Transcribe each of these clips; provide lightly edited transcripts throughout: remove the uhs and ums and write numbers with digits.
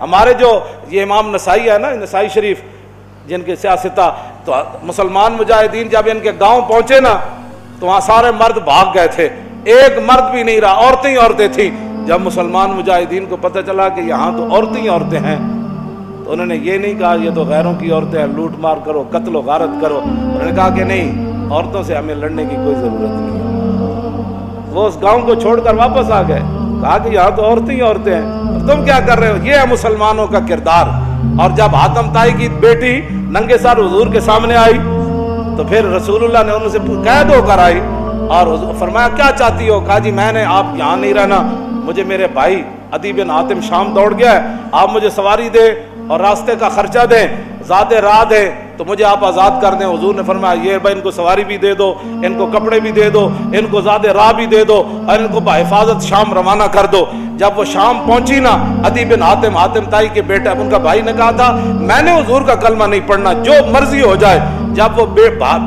ہمارے جو یہ امام نسائی ہے نا، نسائی شریف جن کے سیاستہ، تو مسلمان مجاہدین جب ان کے گاؤں پہنچے نا تو وہاں سارے مرد بھاگ گئے تھے، ایک مرد بھی نہیں رہا، عورتیں ہی عورتیں تھیں۔ جب مسلمان مجاہدین کو پتہ چلا کہ یہاں تو عورتیں ہی عورتیں ہیں تو انہوں نے یہ نہیں کہا یہ تو غیروں کی عورتیں ہیں، لوٹ مار کرو، قتل و غارت کرو۔ انہوں نے کہا کہ نہیں، عورتوں سے ہمیں لڑنے کی کوئی ضرورت نہیں ہے۔ وہ اس گاؤں کو چھوڑ کر واپس آ گئے، کہا کہ یہاں تو عورتیں ہی عورتیں ہیں، تم کیا کر رہے ہو؟ یہ ہے مسلمانوں کا کردار۔ اور جب حاتم طائی کی بیٹی ننگے سر حضور کے سامنے آئی تو پھر رسول اللہ نے ان سے قید ہو کر آئی اور فرمایا کیا چاہتی ہو؟ کہا جی میں نے آپ یہاں نہیں رہنا، مجھے میرے بھائی عدی بن حاتم شام دوڑ گیا ہے، آپ مجھے سواری دے اور راستے کا خرچہ دیں، زیادہ راہ دیں تو مجھے آپ آزاد کر دیں۔ حضور نے فرمایا یہ بھائی ان کو سواری بھی دے دو، ان کو کپڑے بھی دے دو، ان کو زیادہ راہ بھی دے دو اور ان کو بحفاظت شام روانہ کر دو۔ جب وہ شام پہنچی نا، عدی بن حاتم، حاتم طائی کے بیٹا، ان کا بھائی نے کہا تھا میں نے حضور کا کلمہ نہیں پڑھنا، جو مرضی ہو جائے۔ جب وہ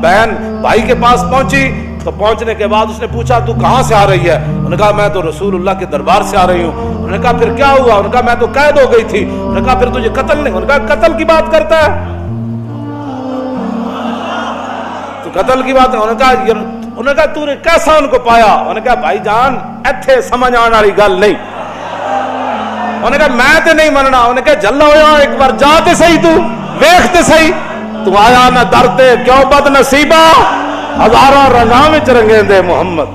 بہن بھائی کے پاس پہنچی تو پہنچنے کے بعد اس نے پوچھا تو کہاں سے آ رہی ہے؟ انہوں نے کہا میں تو رسول اللہ کے دربار سے آ رہی ہوں۔ انہوں نے کہا پھر کیا ہوا؟ انہوں نے کہا میں تو قید ہو گئی تھی۔ انہوں نے کہا پھر تجھے قتل نہیں؟ انہوں نے کہا قتل کی بات کرتا ہے تو قتل کی بات ہے۔ انہوں نے کہا تو نے کیسا ان کو پایا؟ انہوں نے کہا بھائی جان ایتھے سمجھ آنے والی گل نہیں۔ انہوں نے کہا میں تے نہیں مننا۔ انہوں نے کہا جلا ہویا ایک بار جا تے صحیح، تو ویکھ تے صحیح، تو آیا نہ درتے کیوں بد نصیبہ، ہزاراں رنگاں وچ رنگے دے محمد۔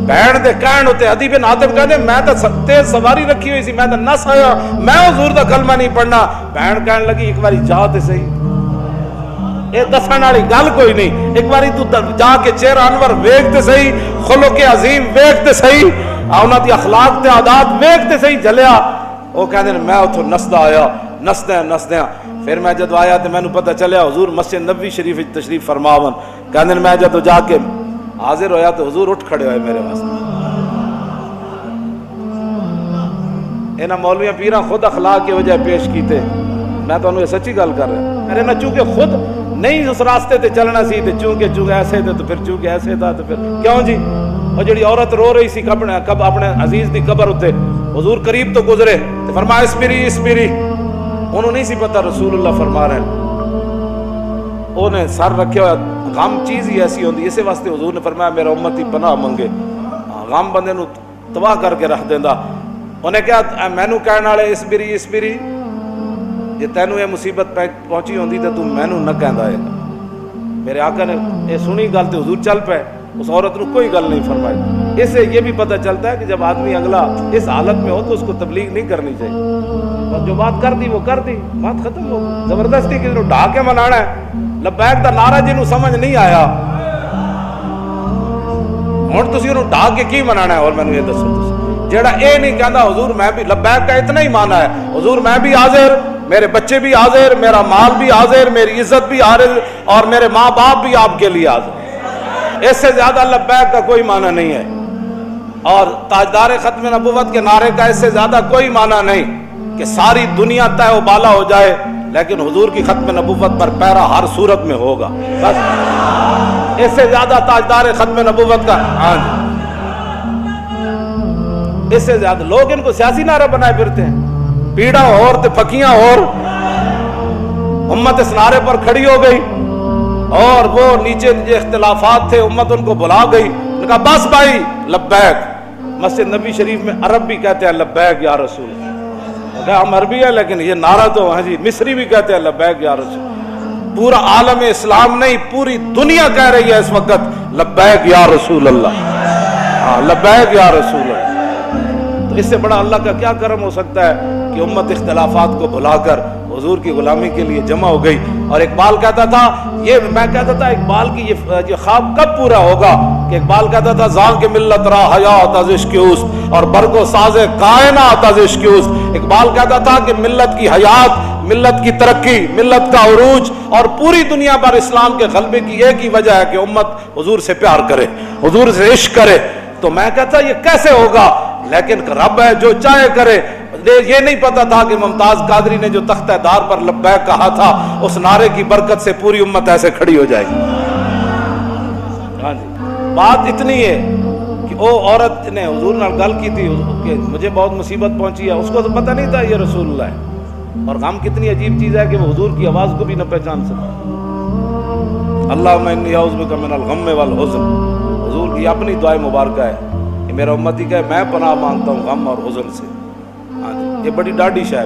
بہن دے کہن ہوتے عدی بن حاتم کہنے میں تو تیز سواری رکھی ہوئی سی، میں تو نس آیا، میں حضور دا کلمہ نہیں پڑھنا۔ بہن کہنے لگی ایک باری جا تے صحیح، اے دسن والی گل کوئی نہیں، ایک باری تو جا کے چہرہ انور ویکھ تے صحیح، خلق عظیم ویکھ تے صحیح، انہاں دی اخلاق تے عادات ویکھ تے صحیح جلیا۔ وہ کہندے میں اتھوں نسدا آیا، نسدیاں پھر میں جدو آیا تو مینوں پتہ چلیا حضور مسجد نبوی شریف وچ تشریف فرماون۔ کہندے میں جدو جا کے حاضر ہویا تو حضور اٹھ کھڑے ہوئے میرے واسطے۔ انہاں مولویاں پیراں خود اخلاق کی وجہ پیش کیتے، میں تو انہوں سچی گل کر رہا میرے نہ چونکہ خود نہیں اس راستے تے چلنا سی تے چونکہ ایسے تھے تو پھر چونکہ ایسے تھا تو پھر کیوں جی۔ اور جڑی عورت رو رہی سی کب اپنے عزیز دی قبر ہوتے، حضور قریب تو گزرے تو فرمایا اسپری، انہوں نہیں سی پتہ رسول اللہ فرما رہے ہیں، انہیں سر رکھے ہوا۔ غم چیز ہی ایسی ہوندی، اسی واسطے حضور نے فرمایا میرا امتی پناہ منگے، غم بندے نو تباہ کر کے رکھ دیندا۔ انہیں کہا مینوں کہنے والے اسپری، جے تینوں یہ مصیبت پہنچی ہوندی تو تم مینوں نہ کہندا ہے۔ میرے آقا نے یہ سنی گل تو حضور چل پے، اس عورت نے کوئی گل نہیں فرمائی۔ اس سے یہ بھی پتہ چلتا ہے کہ جب آدمی اگلا اس حالت میں ہو تو اس کو تبلیغ نہیں کرنی چاہیے، جو بات کر دی وہ کر دی، بات ختم ہو گئی۔ زبردستی کسی نے ڈھا کے منانا ہے، لبیک دا نعرہ جنوں سمجھ نہیں آیا ہن تسی انہوں ڈھا کے کی منانا ہے؟ اور میں نے یہ دسو جیڑا اے نہیں کہندا حضور میں بھی لبیک کا اتنا ہی مانا ہے، حضور میں بھی حاضر، میرے بچے بھی حاضر، میرا مال بھی حاضر، میری عزت بھی حاضر اور میرے ماں باپ بھی آپ کے لیے حاضر۔ اس سے زیادہ لبیک کا کوئی معنی نہیں ہے، اور تاجدار ختم نبوت کے نعرے کا اس سے زیادہ کوئی معنی نہیں کہ ساری دنیا تہ و بالا ہو جائے لیکن حضور کی ختم نبوت پر پیرا ہر صورت میں ہوگا، بس اس سے زیادہ تاجدار ختم نبوت کا اس سے زیادہ لوگ ان کو سیاسی نعرہ بنائے پھرتے ہیں، پیڑا اور تے پھکیاں اور امت اس نعرے پر کھڑی ہو گئی اور وہ نیچے جو اختلافات تھے امت ان کو بلا گئی، ان کا بس بھائی لبیک۔ مسجد نبی شریف میں عرب بھی کہتے ہیں لبیک یا رسول، ہم عربی ہے لیکن یہ نعرہ تو جی مصری بھی کہتے ہیں لبیک یا رسول۔ پورا عالم اسلام نہیں پوری دنیا کہہ رہی ہے اس وقت لبیک یا رسول اللہ، لبیک یا رسول اللہ۔ تو اس سے بڑا اللہ کا کیا کرم ہو سکتا ہے کہ امت اختلافات کو بھلا کر حضور کی غلامی کے لیے جمع ہو گئی۔ اور اقبال کہتا تھا، میں کہتا تھا اقبال کی یہ خواب کب پورا ہوگا کہ اقبال کہتا تھا زان کے ملت را حیات از عشق اوست اور برگ و ساز کائنات از عشق اوست۔ اقبال کہتا تھا کہ ملت کی حیات، ملت کی ترقی، ملت کا عروج اور پوری دنیا پر اسلام کے غلبے کی ایک ہی وجہ ہے کہ امت حضور سے پیار کرے، حضور سے عشق کرے۔ تو میں کہتا یہ کیسے ہوگا، لیکن رب ہے جو چاہے کرے۔ یہ نہیں پتا تھا کہ ممتاز قادری نے جو تختہ دار پر لبیک کہا تھا اس نعرے کی برکت سے پوری امت ایسے کھڑی ہو جائے گی۔ ہاں جی، بات اتنی ہے کہ وہ عورت نے حضور نال گل کی تھی کہ مجھے بہت مصیبت پہنچی ہے، اس کو تو پتہ نہیں تھا یہ رسول اللہ ہے، اور غم کتنی عجیب چیز ہے کہ وہ حضور کی آواز کو بھی نہ پہچان سکتا۔ اللہم انی اعوذ بک من الغم والحزن، حضور کی اپنی دعائے مبارکہ ہے کہ میرا امتی کہے میں پناہ مانگتا ہوں غم اور حزن سے۔ ہاں جی، یہ بڑی ڈاڈی شے ہے۔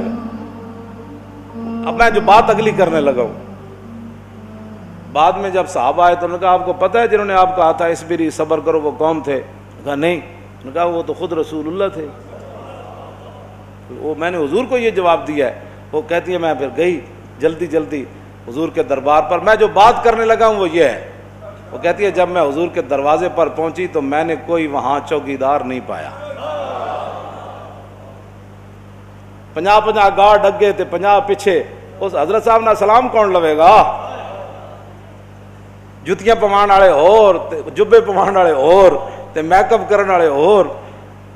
اب میں جو بات اگلی کرنے لگا ہوں، بعد میں جب صحابہ آئے تو انہوں نے کہا آپ کو پتہ ہے جنہوں نے آپ کہا تھا اسبری صبر کرو وہ کون تھے؟ کہا نہیں۔ انہوں نے کہا وہ تو خود رسول اللہ تھے۔ وہ میں نے حضور کو یہ جواب دیا ہے۔ وہ کہتی ہے میں پھر گئی جلدی جلدی حضور کے دربار پر، میں جو بات کرنے لگا ہوں وہ یہ ہے، وہ کہتی ہے جب میں حضور کے دروازے پر پہنچی تو میں نے کوئی وہاں چوکیدار نہیں پایا۔ 50 گارڈ اگے تے 50 پیچھے، اس حضرت صاحب نہ سلام کون لوے گا؟ جتیاں پوان والے اور جبے پوان والے اور تے میک اپ کرن والے اور۔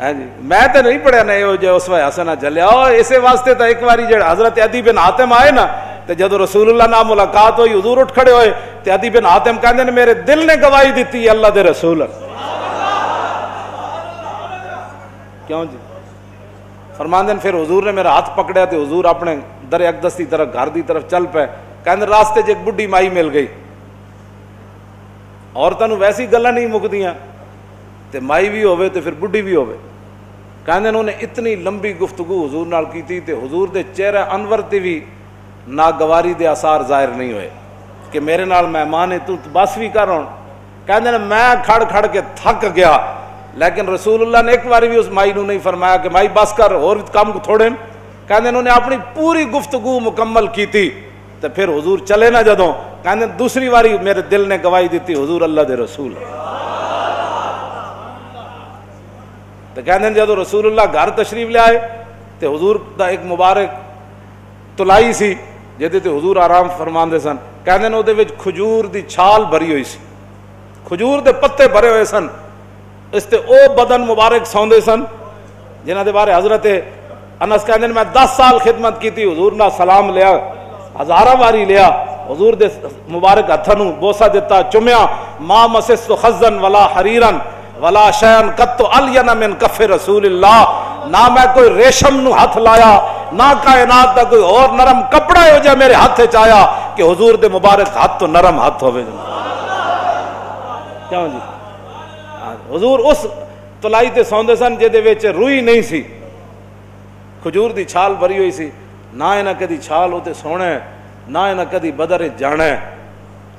ہاں جی، میں تے نہیں پڑھیا نہیں ہو جو اس وقت حسنہ چلیا، اور اسی واسطے تو ایک باری جڑا حضرت عدی بن حاتم آئے نا تے جدو رسول اللہ نال ملاقات ہوئی حضور اٹھ کھڑے ہوئے تے عدی بن حاتم کہندے نے میرے دل نے گواہی دیتی ہے اللہ دے رسول۔ کیوں جی؟ فرماندے پھر حضور نے میرا ہاتھ پکڑیا تے حضور اپنے در اقدس کی طرف گھر دی طرف چل پے، کہندے راستے ایک بڈھی مائی مل گئی، عورتوں ویسی گلاں نہیں مکدیاں تے مائی بھی ہوئے تے پھر بڈھی بھی ہوئے۔ کہندے انہوں نے اتنی لمبی گفتگو حضور نال کیتی تے حضور دے چہرہ انور تے بھی ناگواری دے آثار ظاہر نہیں ہوئے کہ میرے نال مہمان ہے تو بس بھی کر رہا۔ کہندے میں کھڑ کھڑ کے تھک گیا، لیکن رسول اللہ نے ایک بار بھی اس مائی نو نہیں فرمایا کہ مائی بس کر اور کام تھوڑے۔ کہندے انہوں نے اپنی پوری گفتگو مکمل کی تھی تو پھر حضور چلے نہ جدوں، کہندے دوسری باری میرے دل نے گواہی دیتی حضور اللہ دے رسول۔ تو کہندے جدوں رسول اللہ گھر تشریف لے آئے تو حضور دا ایک مبارک تلائی سی جہدے تے حضور آرام فرماندے سن، کہندے نے اودے وچ کھجور دی چھال بھری ہوئی سی، کھجور دے پتے بھرے ہوئے سن، اس تے او بدن مبارک سوندے سن جنہاں دے بارے حضرت انس کہندے نے میں 10 سال خدمت کیتی، حضور نہ سلام لیا، ہزاراں واری لیا، حضور دے مبارک ہتھاں نوں بوسہ دتا، چومیا، ما مسست خزن ولا حریرن ولا شیئن قط الین من کف رسول اللہ، نہ میں کوئی ریشم نو ہاتھ لایا، نہ کائنات دا کوئی اور نرم کپڑا ہو جائے میرے ہاتھ وچ آیا کہ حضور دے مبارک ہاتھ تو نرم ہاتھ ہوئے۔ کیوں جی؟ حضور اس تلائی تے سوندے سن جہدے وچ روئی نہیں سی، کھجور دی چھال بھری ہوئی سی، نہ انہاں کدی چھال ہوتے سونے، نہ انہاں کدی بدر جانے،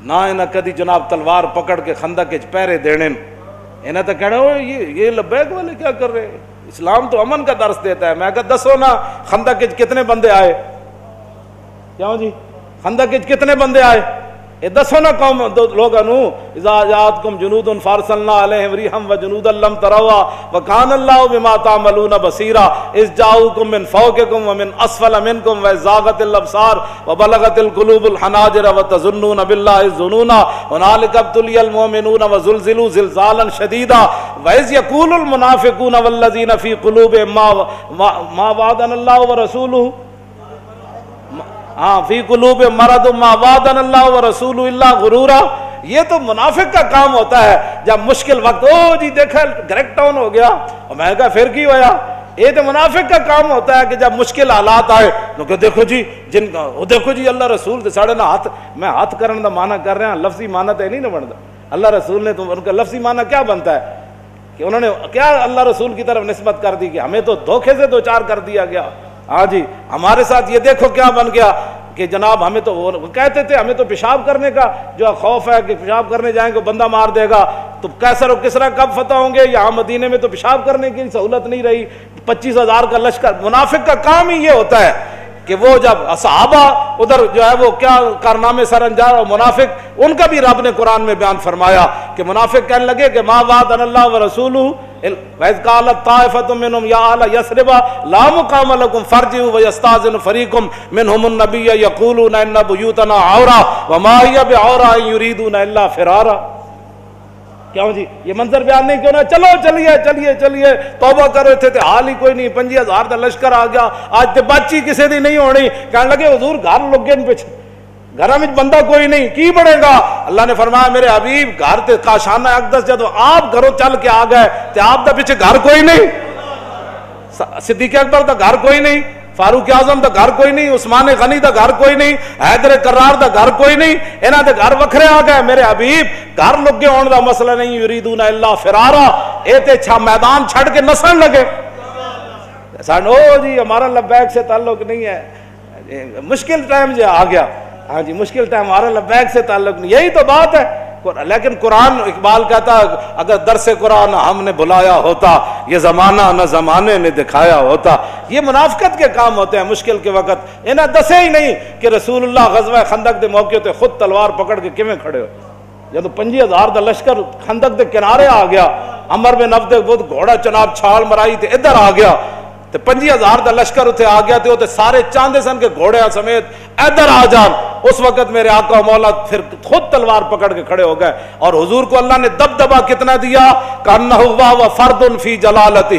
نہ انہاں کدی جناب تلوار پکڑ کے خندق وچ پہرے دینے، انہیں تو کہنا یہ لبیک والے کیا کر رہے ہیں؟ اسلام تو امن کا درس دیتا ہے۔ میں کہا دسو نا خندق وچ کتنے بندے آئے؟ کیوں جی؟ خندق وچ کتنے بندے آئے؟ یہ دسو نا قوم لوگوں نو، اذا جاءتکم جنود فارسلنا علیہم ریحا وجنودا لم تروا وکان اللہ بما تعملون بصیرا اذ جاءوکم من فوقکم ومن اسفل منکم وزاغت الابصار وبلغت القلوب الحناجر وتظنون باللہ الظنون هنالک ابتلی المؤمنون وزلزلوا زلزالا شدیدا واذ یقول المنافقون والذین فی قلوبہم ما وعدنا اللہ ورسولہ ہاں فی قلوب مرض ما وعدنا اللہ ورسول اللہ غرورا۔ یہ تو منافق کا کام ہوتا ہے جب مشکل وقت او جی دیکھا گریک ٹاؤن ہو گیا، اور میں کہا پھر کی ہویا؟ یہ تو منافق کا کام ہوتا ہے کہ جب مشکل حالات آئے تو کہ دیکھو جی جن کا دیکھو جی اللہ رسول ساڑھے نہ ہاتھ، میں ہاتھ کرنے دا معنی کر رہے ہیں، لفظی معنی تو نہیں نہ بنتا۔ اللہ رسول نے تو ان کا لفظی معنی کیا بنتا ہے کہ انہوں نے کیا اللہ رسول کی طرف نسبت کر دی کہ ہمیں تو دھوکے سے دوچار کر دیا گیا۔ ہاں جی ہمارے ساتھ یہ دیکھو کیا بن گیا کہ جناب ہمیں تو وہ کہتے تھے ہمیں تو پیشاب کرنے کا جو خوف ہے کہ پیشاب کرنے جائیں گے بندہ مار دے گا، تو کیسر و کسرا کب فتح ہوں گے؟ یہاں مدینے میں تو پیشاب کرنے کی سہولت نہیں رہی، 25,000 کا لشکر۔ منافق کا کام ہی یہ ہوتا ہے کہ وہ جب صحابہ ادھر جو ہے وہ کیا کارنامے سر انجام، اور منافق ان کا بھی رب نے قرآن میں بیان فرمایا کہ منافق کہنے لگے کہ ما وعدنا اللہ ورسولہ وَإِذْ قَالَتْ طَائِفَةٌ مِّنْهُمْ يَا أَهْلَ يَثْرِبَ لَا مُقَامَ لَكُمْ فَارْجِعُوا وَيَسْتَأْذِنُ فَرِيقٌ مِّنْهُمُ النَّبِيَّ يَقُولُونَ إِنَّ بُيُوتَنَا عَوْرَةٌ وَمَا هِيَ بِعَوْرَةٍ إِن يُرِيدُونَ إِلَّا فِرَارًا۔ کیوں جی یہ منظر بیان نہیں کیوں نہ؟ چلو چلیے چلیے چلیے توبہ کرو، تھے حال ہی کوئی نہیں، 25,000 کا لشکر آ گیا، آج تے بچی کسی دی نہیں ہونی۔ کہنے لگے حضور گھر لوگ گئے پیچھے، گھر میں بندہ کوئی نہیں کی بڑھے گا. اللہ نے فرمایا میرے حبیب گھر تے کاشانہ اقدس جدو آپ گھروں چل کے آ گئے تے آپ دا پیچھے گھر کوئی نہیں, صدیق اکبر دا گھر کوئی نہیں, فاروق اعظم دا گھر کوئی نہیں, عثمان غنی دا گھر کوئی نہیں, حیدر کرار دا گھر کوئی نہیں, انہاں دے گھر وکھرے آ گئے. میرے حبیب گھر لگے ہون دا مسئلہ نہیں, یریدون الا فرارا, اے تے چھا میدان چھڑ کے نسن لگے. سانو جی ہمارا لبیک سے تعلق نہیں ہے, مشکل ٹائم جو آ گیا, ہاں جی مشکل ٹائم, ہمارا لبیک سے تعلق نہیں, یہی تو بات ہے. لیکن قرآن, اقبال کہتا اگر درس قرآن ہم نے بلایا ہوتا, یہ زمانہ نہ زمانے نے دکھایا ہوتا. یہ منافقت کے کام ہوتے ہیں مشکل کے وقت. انہیں دسے ہی نہیں کہ رسول اللہ غزوہ خندق دے موقع تے خود تلوار پکڑ کے کیویں کھڑے ہو. جب 25,000 دا لشکر خندق دے کنارے آ گیا, عمر بن عبد ود گھوڑا چناب چھال مرائی تے ادھر آ گیا, تے 25,000 دا لشکر اتنے آ گیا, تے سارے چاندے سن کے گھوڑے سمیت ادھر آ جان. اس وقت میرے آقا و مولا پھر خود تلوار پکڑ کے کھڑے ہو گئے, اور حضور کو اللہ نے دبدبا کتنا دیا, کانہ و فرد فی جلالتہ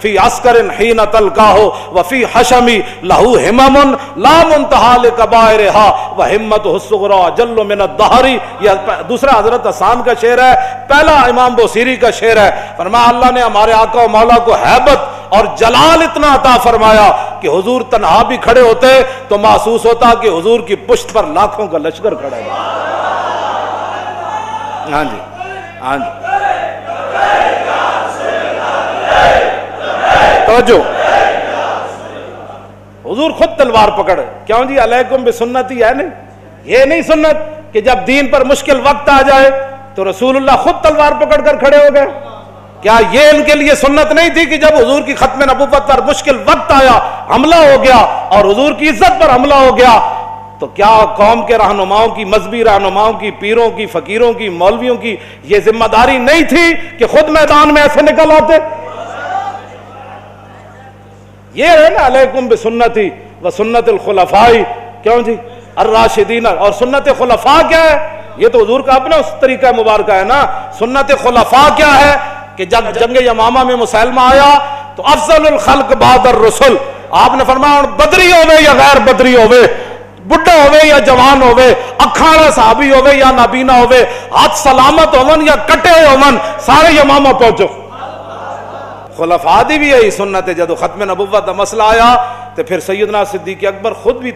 فی عسکر حین تلقاہ وفی حشمی لہو ہمم لا منتہا لکبائرہا وہمتہ الصغری جل من الدہر. یہ دوسرا حضرت حسان کا شعر ہے, پہلا امام بوصیری کا شعر ہے. فرمایا اللہ نے ہمارے آقا و مولا کو ہیبت اور جلال اتنا عطا فرمایا کہ حضور تنہا بھی کھڑے ہوتے تو محسوس ہوتا کہ حضور کی پشت پر لاکھوں کا لشکر کھڑا ہے. ہاں جی ہاں جی توجہ, حضور خود تلوار پکڑ. کیوں جی علیکم بسنتی ہے نہیں, یہ نہیں سنت کہ جب دین پر مشکل وقت آ جائے تو رسول اللہ خود تلوار پکڑ کر کھڑے ہو گئے. کیا یہ ان کے لیے سنت نہیں تھی کہ جب حضور کی ختم نبوت پر مشکل وقت آیا, حملہ ہو گیا اور حضور کی عزت پر حملہ ہو گیا, تو کیا قوم کے رہنماؤں کی, مذہبی رہنماؤں کی, پیروں کی, فقیروں کی, مولویوں کی یہ ذمہ داری نہیں تھی کہ خود میدان میں ایسے نکل آتے؟ یہ ہے نا علیکم بسنتی و سنت الخلفاء. کیوں جی الراشدین, اور سنت خلفاء کیا ہے؟ یہ تو حضور کا اپنا اس طریقہ مبارکہ ہے نا. سنت خلفاء کیا ہے کہ جب جنگ یمامہ میں مسلمہ آیا تو افضل الخلق بعد الرسل, آپ نے فرمایا بدری ہوئے یا غیر بدری ہوئے, بڑھا ہوئے یا جوان ہوئے, اکھاڑا صحابی ہوئے یا نابینا ہوئے, ہاتھ سلامت ہومن یا کٹے ہومن, سارے یمامہ پہنچو. خلفاء دی بھی یہی سنت ہے. جب ختم نبوت کا مسئلہ آیا تو پھر سیدنا صدیق اکبر خود بھی